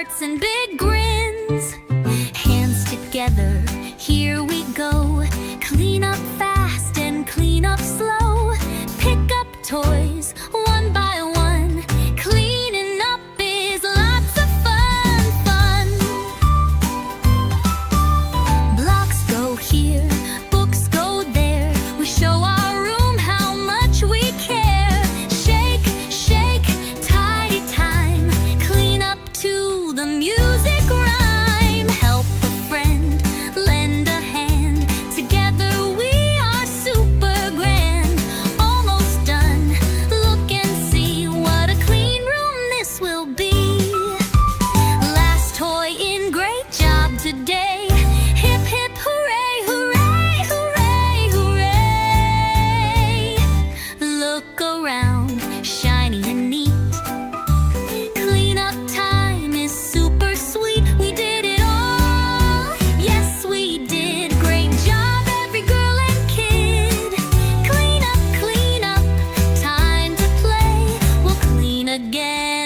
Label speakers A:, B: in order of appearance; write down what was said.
A: hearts and big grins. Hands together, here we go. Clean up fast and clean up slow. Pick up toys one by one. Cleaning up is lots of fun. Blocks go here, books go there. We show our room how much we care. Shake, shake, tidy time. Clean up to the music rhyme. Help a friend, lend a hand. Together we are super grand. Almost done. Look and see what a clean room this will be. Last toy in, great job today. Hip hip hooray, hooray, hooray, hooray. Look around, shiny and neat. Cleanup time is super sweet. We did it all. Yes, we did. Great job, every girl and kid. Clean up, time to play. We'll clean again.